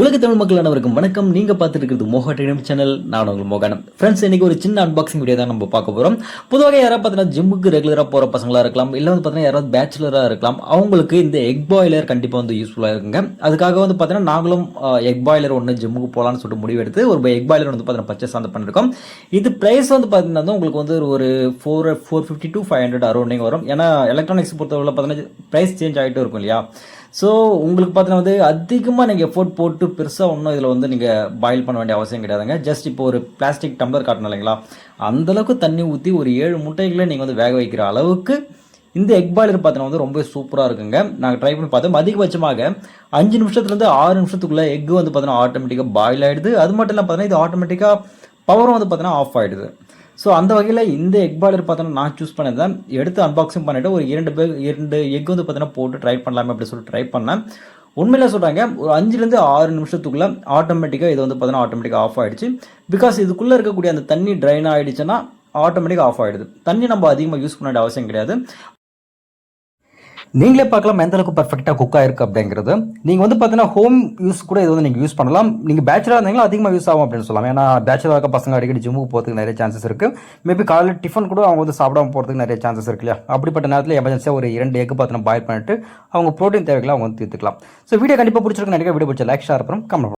உலக தமிழ் மக்கள் அனைவருக்கும் வணக்கம். நீங்க பார்த்துட்டு இருக்கிறது மோகா ட்ரெயினிங் சேனல். நான் உங்கள் மோகனம். ஃப்ரெண்ட்ஸ், இன்னைக்கு ஒரு சின்ன அன்பாக்சிங் வீடியோ தான் நம்ம பார்க்க போறோம். பொதுவாக யாராவது பார்த்தீங்கன்னா ஜிம்முக்கு ரெகுலராக போற பசங்களா இருக்கலாம், இல்லை வந்து பார்த்தீங்கன்னா யாராவது பேச்சுலராக இருக்கலாம், அவங்களுக்கு இந்த எக் பாய்லர் கண்டிப்பாக வந்து யூஸ்ஃபுல்லாக இருக்குங்க. அதுக்காக வந்து பார்த்தீங்கன்னா நாங்களும் எக் பாய்லர் ஒன்று ஜிம்முக்கு போகலான்னு சொல்லிட்டு முடிவெடுத்து ஒரு எக் பாய்லர் வந்து பார்த்தீங்கன்னா பர்ச்சேஸ் வந்து பண்ணிருக்கோம். இது பிரைஸ் வந்து பார்த்தீங்கன்னா உங்களுக்கு வந்து ஒரு 450 to 500 அரௌண்டிங் வரும். ஏன்னா எலக்ட்ரானிக்ஸ் பொறுத்தவரை பார்த்தீங்கன்னா பிரைஸ் சேஞ்ச் ஆகிட்டே இருக்கும் இல்லையா. ஸோ உங்களுக்கு பார்த்தீங்கன்னா வந்து அதிகமாக நீங்கள் எஃபோர்ட் போட்டு பெருசாக ஒன்றும் இதில் வந்து நீங்கள் பாயில் பண்ண வேண்டிய அவசியம் கிடையாதுங்க. ஜஸ்ட் இப்போ ஒரு பிளாஸ்டிக் டம்ளர் காட்டணும் இல்லைங்களா, அந்தளவுக்கு தண்ணி ஊற்றி ஒரு 7 முட்டைகளை நீங்கள் வந்து வேக வைக்கிற அளவுக்கு இந்த எக் பாய்லர் பார்த்தீங்கன்னா வந்து ரொம்ப சூப்பராக இருக்குங்க. நாங்கள் ட்ரை பண்ணி பார்த்தோம். அதிகபட்சமாக 5 நிமிஷத்துலேருந்து 6 நிமிஷத்துக்குள்ளே எக் வந்து பார்த்தீங்கன்னா ஆட்டோமேட்டிக்காக பாயில் ஆகிடுது. அது மட்டும் இல்லை பார்த்தீங்கன்னா இது ஆட்டோமேட்டிக்காக பவரும் வந்து பார்த்தீங்கன்னா ஆஃப் ஆகிடுது. ஸோ அந்த வகையில் இந்த எக் பாய்லர் பார்த்தோன்னா நான் சூஸ் பண்ணதான் எடுத்து அன்பாக்சிங் பண்ணிவிட்டு ஒரு 2 எக் வந்து பார்த்தீங்கன்னா போட்டு ட்ரை பண்ணலாமே அப்படின்னு சொல்லிட்டு ட்ரை பண்ணேன். உண்மையில சொல்கிறாங்க ஒரு 5லேருந்து 6 நிமிஷத்துக்குள்ளே ஆட்டோமேட்டிக்காக இது வந்து பார்த்தீங்கன்னா ஆட்டோமேட்டிக்காக ஆஃப் ஆகிடுச்சு. பிகாஸ் இதுக்குள்ளே இருக்கக்கூடிய அந்த தண்ணி ட்ரைன் ஆகிடுச்சுன்னா ஆட்டோமேட்டிக்காக ஆஃப் ஆகிடுது. தண்ணி நம்ம அதிகமாக யூஸ் பண்ண வேண்டிய அவசியம் கிடையாது. நீங்களே பார்க்கலாம் எந்த அளவுக்கு பர்ஃபெக்டாக குக் ஆயிருக்கு அப்படிங்கிறது. நீங்கள் வந்து பார்த்தீங்கன்னா ஹோம் யூஸ் கூட இது வந்து நீங்கள் யூஸ் பண்ணலாம். நீங்கள் பேச்சுலராக இருந்தீங்களா அதிகமாக யூஸ் ஆகும் அப்படின்னு சொல்லலாம். ஏன்னா பேச்சுலராக இருக்க பசங்க அடிக்கடி ஜிம்முக்கு போகிறதுக்கு நிறைய சான்சஸ் இருக்குது. மேபி காலையில் டிஃபன் கூட அவங்க வந்து சாப்பிடாம போகிறதுக்கு நிறைய சான்சஸ் இருக்கு இல்லையா. அப்படிப்பட்ட நேரத்தில் எமர்ஜென்சியாக ஒரு 2 எக் பார்த்தீங்கன்னா பாயில் பண்ணிட்டு அவங்க ப்ரோட்டீன் தேவைகளை அவங்க வந்து தீர்த்துக்கலாம். ஸோ வீடியோ கண்டிப்பாக பிடிச்சிருக்கு. நிறைய வீடியோ பிடிச்ச லைக் ஷேர் அப்புறம் கமெண்ட்